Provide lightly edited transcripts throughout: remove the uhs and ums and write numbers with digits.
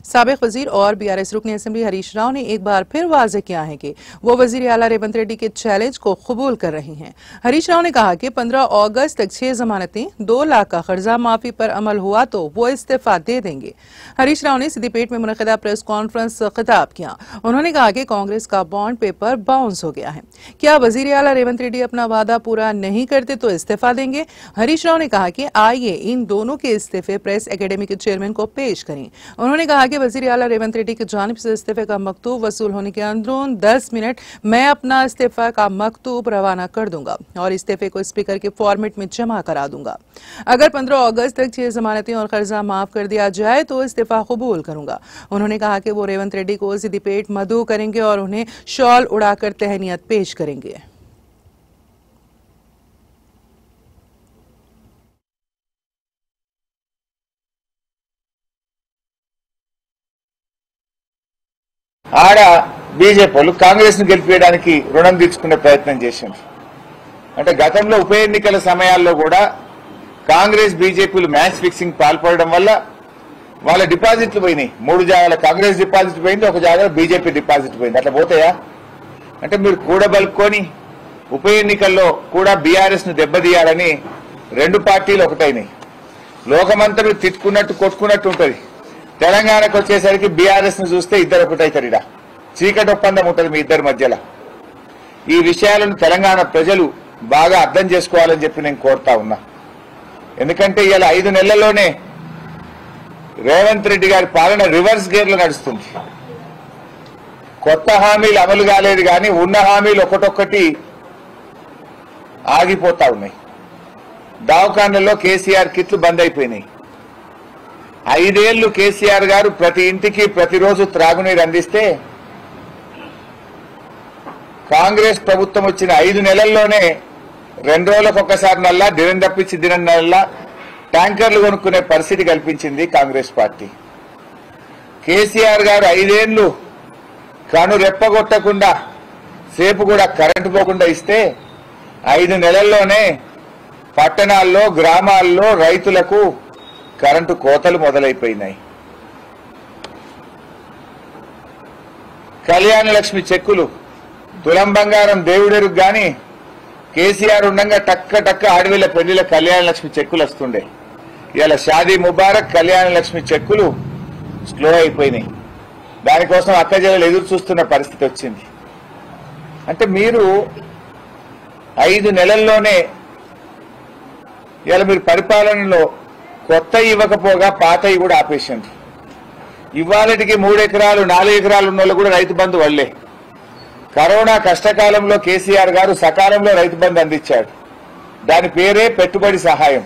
साबिक वजीर और बीआरएस रुकन असेंबली हरीश राव ने एक बार फिर वाज़ेह किया है कि वो वजीर आला रेवंत रेड्डी के चैलेंज को कबूल कर रही हैं। हरीश राव ने कहा कि 15 अगस्त तक 6 जमानतें 2 लाख का कर्जा माफी पर अमल हुआ तो वो इस्तीफा दे देंगे। हरीश राव ने सिद्दीपेट में मुनक़िदा प्रेस कॉन्फ्रेंस खिताब किया। उन्होंने कहा कि कांग्रेस का बॉन्ड पेपर बाउंस हो गया है। क्या वजीर आला रेवंत रेड्डी अपना वादा पूरा नहीं करते तो इस्तीफा देंगे? हरीश राव ने कहा कि आइए इन दोनों के इस्तीफे प्रेस एकेडमी के चेयरमैन को पेश करें। उन्होंने कहा कि वजीर आला रेवंत रेड्डी की जानिब से इस्तीफे का मकतूब वसूल होने के अंदरून 10 मिनट मैं अपना इस्तीफा का मकतूब रवाना कर दूंगा और इस्तीफे को स्पीकर के फॉर्मेट में जमा करा दूंगा। अगर 15 अगस्त तक 6 जमानतें और कर्जा माफ कर दिया जाए तो इस्तीफा कबूल करूंगा। उन्होंने कहा कि वो रेवंत रेड्डी को सिद्दीपेट मदऊ करेंगे और उन्हें शॉल उड़ाकर तहनीत पेश करेंगे। ఆడ బీజేపీ వాళ్ళు కాంగ్రెస్ ను గెలిపించడానికి రుణం తీర్చుకునే ప్రయత్నం చేశారు. అంటే గతంలో ఉప ఎన్నికల సమయాల్లో కూడా కాంగ్రెస్ బీజేపీలు మ్యాచ్ ఫిక్సింగ్ పాల్పడడం వల్ల వాళ్ళ డిపాజిట్లు పోయినాయి. 3 జాగాల కాంగ్రెస్ డిపాజిట్ పోయింది, 1 జాగాలో బీజేపీ డిపాజిట్ పోయింది. అట్లా పోతాయా? అంటే మీరు కూడబలుకొని ఉప ఎన్నికల్లో కూడా బీఆర్ఎస్ ను దెబ్బతీయాలని 2 పార్టీలు ఒకటైనాయి. లోకమంతా మీరు తిట్టుకున్నట్టు కొట్టుకున్నట్టు ఉంటుంది. తెలంగాణకు వచ్చేసరికి బీఆర్ఎస్ ను చూస్తే ఇద్దరు ఒకటైతారు. ఇడ చీకటి ఒప్పందం ఉంటుంది మీ ఇద్దరి మధ్యలో. ఈ విషయాలను తెలంగాణ ప్రజలు బాగా అర్థం చేసుకోవాలని చెప్పి నేను కోరుతా ఉన్నా. ఎందుకంటే ఇలా 5 నెలల్లోనే రేవంత్ రెడ్డి గారి పాలన రివర్స్ గేర్ లో నడుస్తుంది. కొత్త హామీలు అమలు కాలేదు కానీ ఉన్న హామీలు ఒకటొక్కటి ఆగిపోతా ఉన్నాయి. దవాఖానల్లో కేసీఆర్ కిట్లు బంద్ అయిపోయినాయి. 5 ఏళ్లు కేసీఆర్ గారు ప్రతి ఇంటికి ప్రతిరోజు త్రాగునీరు అందిస్తే కాంగ్రెస్ ప్రభుత్వం వచ్చిన 5 నెలల్లోనే 2 రోజులకు ఒక్కసారి నల్లా దినం తప్పించి దినం నల్లా ట్యాంకర్లు కొనుక్కునే పరిస్థితి కల్పించింది కాంగ్రెస్ పార్టీ. కేసీఆర్ గారు 5 ఏళ్లు కను రెప్పగొట్టకుండా సేపు కూడా కరెంటు పోకుండా ఇస్తే 5 నెలల్లోనే పట్టణాల్లో గ్రామాల్లో రైతులకు కరెంటు కోతలు మొదలైపోయినాయి. కళ్యాణ లక్ష్మి చెక్కులు తులం బంగారం దేవుడెరుగు గాని కేసీఆర్ ఉండగా టక్క టక్క ఆడవిల పెళ్లిల కళ్యాణ లక్ష్మి చెక్కులు వస్తుండే. ఇలా షాదీ ముబారక్ కళ్యాణ లక్ష్మి చెక్కులు స్లో అయిపోయినాయి. దానికోసం అక్కజల్లలు ఎదురు చూస్తున్న పరిస్థితి వచ్చింది. అంటే మీరు 5 నెలల్లోనే ఇలా మీరు పరిపాలనలో కొత్త ఇవ్వకపోగా పాతవి కూడా ఆపేసిండ్రు. ఇవాళటికి 3 ఎకరాలు 4 ఎకరాలు ఉన్న వాళ్ళు కూడా రైతు బంధు వల్లే. కరోనా కష్టకాలంలో కేసీఆర్ గారు సకాలంలో రైతు బంధు అందించాడు. దాని పేరే పెట్టుబడి సహాయం.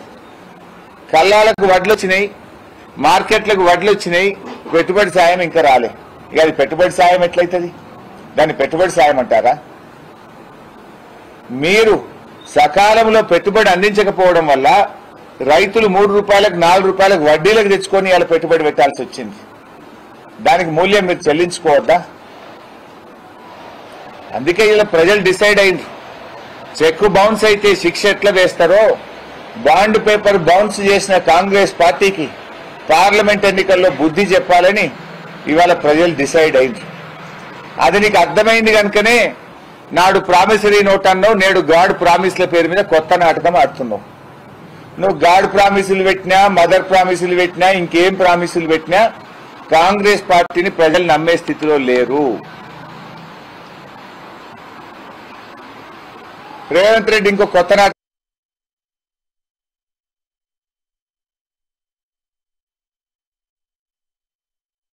కల్లాలకు వడ్లు వచ్చినాయి, మార్కెట్లకు వడ్లు వచ్చినాయి, పెట్టుబడి సాయం ఇంకా రాలే. ఇక అది పెట్టుబడి సాయం ఎట్లయితుంది? దాన్ని పెట్టుబడి సాయం అంటారా? మీరు సకాలంలో పెట్టుబడి అందించకపోవడం వల్ల రైతులు 3 రూపాయలకు 4 రూపాయలకు వడ్డీలకు తెచ్చుకొని ఇలా పెట్టుబడి పెట్టాల్సి వచ్చింది. దానికి మూల్యం మీరు చెల్లించుకోవద్దా? అందుకే ఇలా ప్రజలు డిసైడ్ అయింది. చెక్కు బౌన్స్ అయితే శిక్ష ఎట్లా వేస్తారో బాండ్ పేపర్ బౌన్స్ చేసిన కాంగ్రెస్ పార్టీకి పార్లమెంట్ ఎన్నికల్లో బుద్ధి చెప్పాలని ఇవాళ ప్రజలు డిసైడ్ అయింది. అది నీకు అర్థమైంది కనుకనే నాడు ప్రామిసరీ నోట్ అన్నావు, నేడు గాడ్ ప్రామిస్ల పేరు మీద కొత్త నాటకం ఆడుతున్నావు. నువ్వు గాడ్ ప్రామిసులు పెట్టినా, మదర్ ప్రామిసులు పెట్టినా, ఇంకేం ప్రామిసులు పెట్టినా కాంగ్రెస్ పార్టీని ప్రజలు నమ్మే స్థితిలో లేరు. రేవంత్ రెడ్డి ఇంకో కొత్త నాటకం